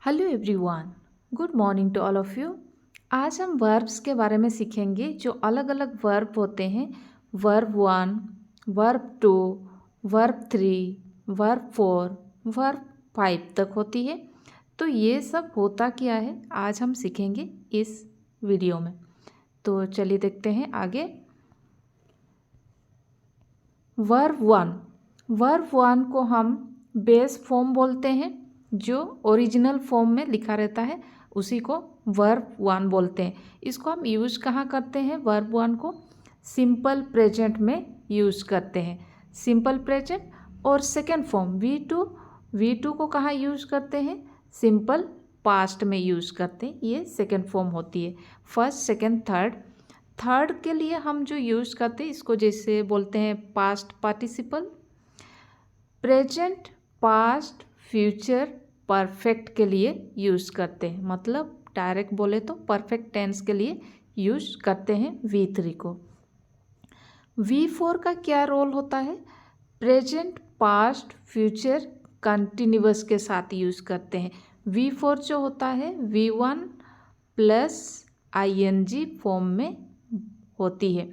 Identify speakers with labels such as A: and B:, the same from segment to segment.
A: Hello everyone, good morning to all of you. आज हम verbs के बारे में सीखेंगे जो अलग अलग वर्ब होते हैं। Verb 1, verb 2, verb 3, verb 4, verb 5 तक होती है। तो ये सब होता क्या है आज हम सीखेंगे इस वीडियो में। तो चलिए देखते हैं आगे। वर्ब 1 को हम बेस फॉर्म बोलते हैं। जो ओरिजिनल फॉर्म में लिखा रहता है उसी को वर्ब 1 बोलते हैं। इसको हम यूज़ कहाँ करते हैं? वर्ब 1 को सिंपल प्रेजेंट में यूज़ करते हैं। सिंपल प्रेजेंट और सेकेंड फॉर्म V2 को कहाँ यूज़ करते हैं? सिंपल पास्ट में यूज़ करते हैं। ये सेकेंड फॉर्म होती है। फर्स्ट, सेकेंड, थर्ड के लिए हम जो यूज़ करते हैं इसको जैसे बोलते हैं past participle. Present, past, future, perfect के लिए यूज़ करते हैं। मतलब डायरेक्ट बोले तो परफेक्ट टेंस के लिए यूज़ करते हैं V3 को। V4 का क्या रोल होता है? प्रेजेंट, पास्ट, फ्यूचर, कंटिन्यूअस के साथ यूज़ करते हैं। V4 जो होता है V1 प्लस ING फॉर्म में होती है।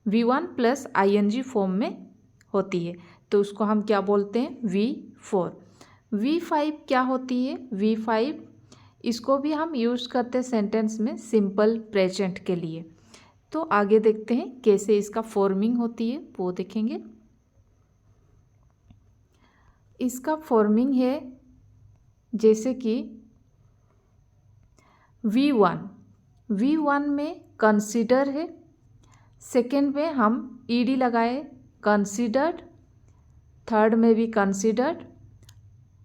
A: V1 प्लस ING फॉर्म में होती है तो उसको हम क्या बोलते हैं? V4। V5 क्या होती है? V5 इसको भी हम यूज़ करते हैं सेंटेंस में सिंपल प्रेजेंट के लिए। तो आगे देखते हैं कैसे इसका फॉर्मिंग होती है, वो देखेंगे। इसका फॉर्मिंग है जैसे कि V1 में कंसीडर है। सेकेंड में हम ED लगाए, कंसीडर्ड। थर्ड में भी कंसीडर्ड।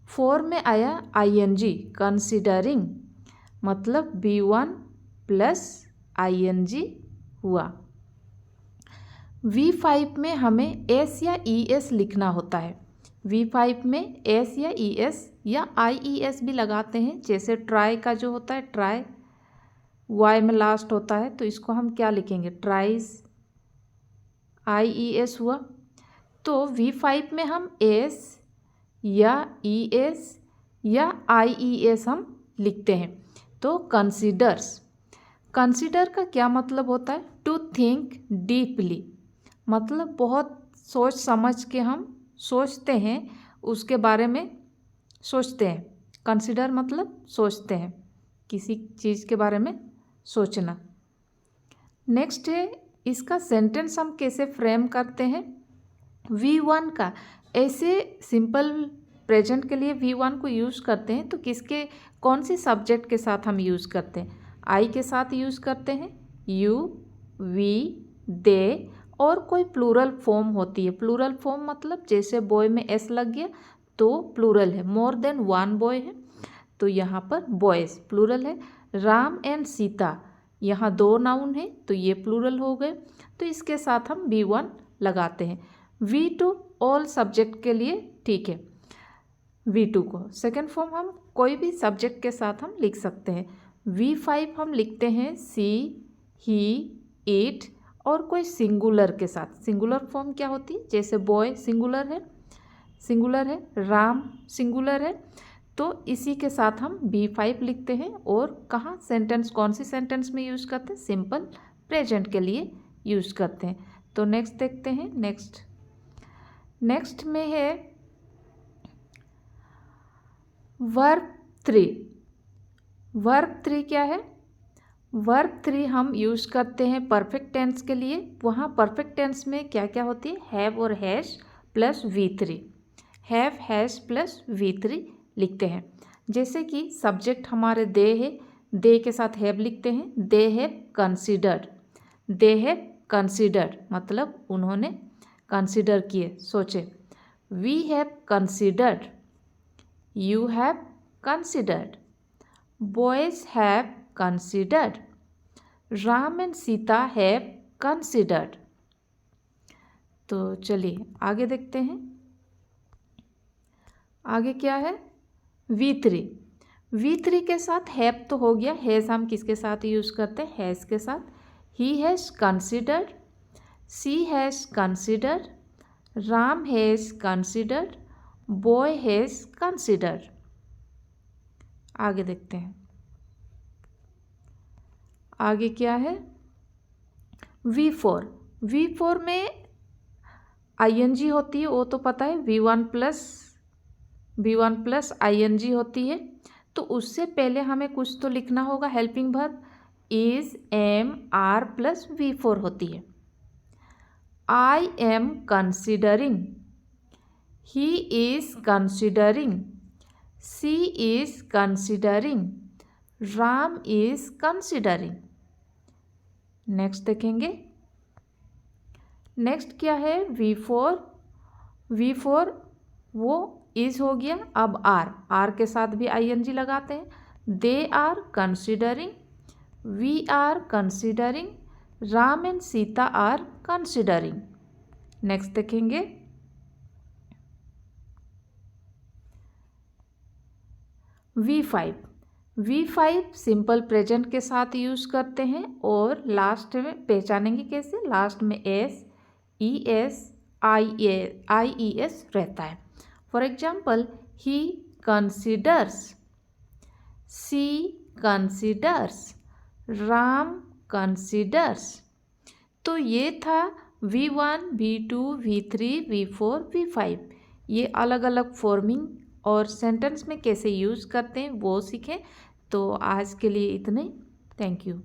A: 4 में आया ING, कंसीडरिंग। मतलब V1 प्लस ING हुआ। V5 में हमें S या ES लिखना होता है। V5 में S या ES या IES भी लगाते हैं। जैसे ट्राई का जो होता है ट्राई Y में लास्ट होता है तो इसको हम क्या लिखेंगे? ट्राइज, IES हुआ। तो V5 में हम S या ES या IES हम लिखते हैं। तो कंसीडर का क्या मतलब होता है? To think deeply. मतलब बहुत सोच समझ के हम सोचते हैं, उसके बारे में सोचते हैं। कंसीडर मतलब सोचते हैं, किसी चीज़ के बारे में सोचना। नेक्स्ट है इसका सेंटेंस हम कैसे फ्रेम करते हैं। V1 का ऐसे सिंपल प्रेजेंट के लिए V1 को यूज़ करते हैं तो कौन सी सब्जेक्ट के साथ हम यूज़ करते हैं? I के साथ यूज़ करते हैं। यू, वी, दे और कोई प्लूरल फॉर्म होती है। प्लूरल फॉर्म मतलब जैसे बॉय में S लग गया तो प्लूरल है, मोर देन वन बॉय है तो यहाँ पर बॉयज़ प्लूरल है। राम एंड सीता यहाँ 2 नाउन है तो ये प्लूरल हो गए। तो इसके साथ हम V1 लगाते हैं। V2 ऑल सब्जेक्ट के लिए ठीक है। V2 को सेकेंड फॉर्म हम कोई भी सब्जेक्ट के साथ हम लिख सकते हैं। V5 हम लिखते हैं सी, ही, इट और कोई सिंगुलर के साथ। सिंगुलर फॉर्म क्या होती है? जैसे बॉय सिंगुलर है, राम सिंगुलर है तो इसी के साथ हम V5 लिखते हैं। और कहाँ सेंटेंस, कौन सी सेंटेंस में यूज़ करते हैं? सिंपल प्रेजेंट के लिए यूज़ करते हैं। तो नेक्स्ट देखते हैं। नेक्स्ट में है वर्ब 3। वर्ब 3 क्या है? वर्ब 3 हम यूज़ करते हैं परफेक्ट टेंस के लिए। वहाँ परफेक्ट टेंस में क्या क्या होती है? हैव और hash plus V3। Have, hash plus V3 लिखते हैं। जैसे कि सब्जेक्ट हमारे दे है, दे के साथ हैव लिखते हैं। दे हैव कंसिडर्ड मतलब उन्होंने कंसिडर किए, सोचे। We have considered, you have considered, boys have considered, Ram and Sita have considered. तो चलिए आगे देखते हैं। आगे क्या है? V3 के साथ हैव तो हो गया। हैज़ हम किसके साथ यूज़ करते हैं? हैज़ के साथ। He has considered, she has considered, Ram has considered, boy has considered. आगे देखते हैं। आगे क्या है? V4। V4 में ING होती है, वो तो पता है। V1 प्लस ING होती है। तो उससे पहले हमें कुछ तो लिखना होगा। Helping verb is, am, are plus V4 होती है। I am considering, he is considering, she is considering, Ram is considering. Next देखेंगे। नेक्स्ट क्या है? V4 वो इज हो गया। अब आर के साथ भी ING लगाते हैं। They are considering, we are considering, Ram and Sita are considering. Next देखेंगे। V5 सिंपल प्रेजेंट के साथ यूज़ करते हैं और लास्ट में पहचानेंगे कैसे? लास्ट में एस, ES, IES रहता है। For example, he considers, she considers, Ram considers. तो ये था V1, V2, V3, V4, V5। ये अलग अलग फॉर्मिंग और सेंटेंस में कैसे यूज़ करते हैं वो सीखें। तो आज के लिए इतने। Thank you.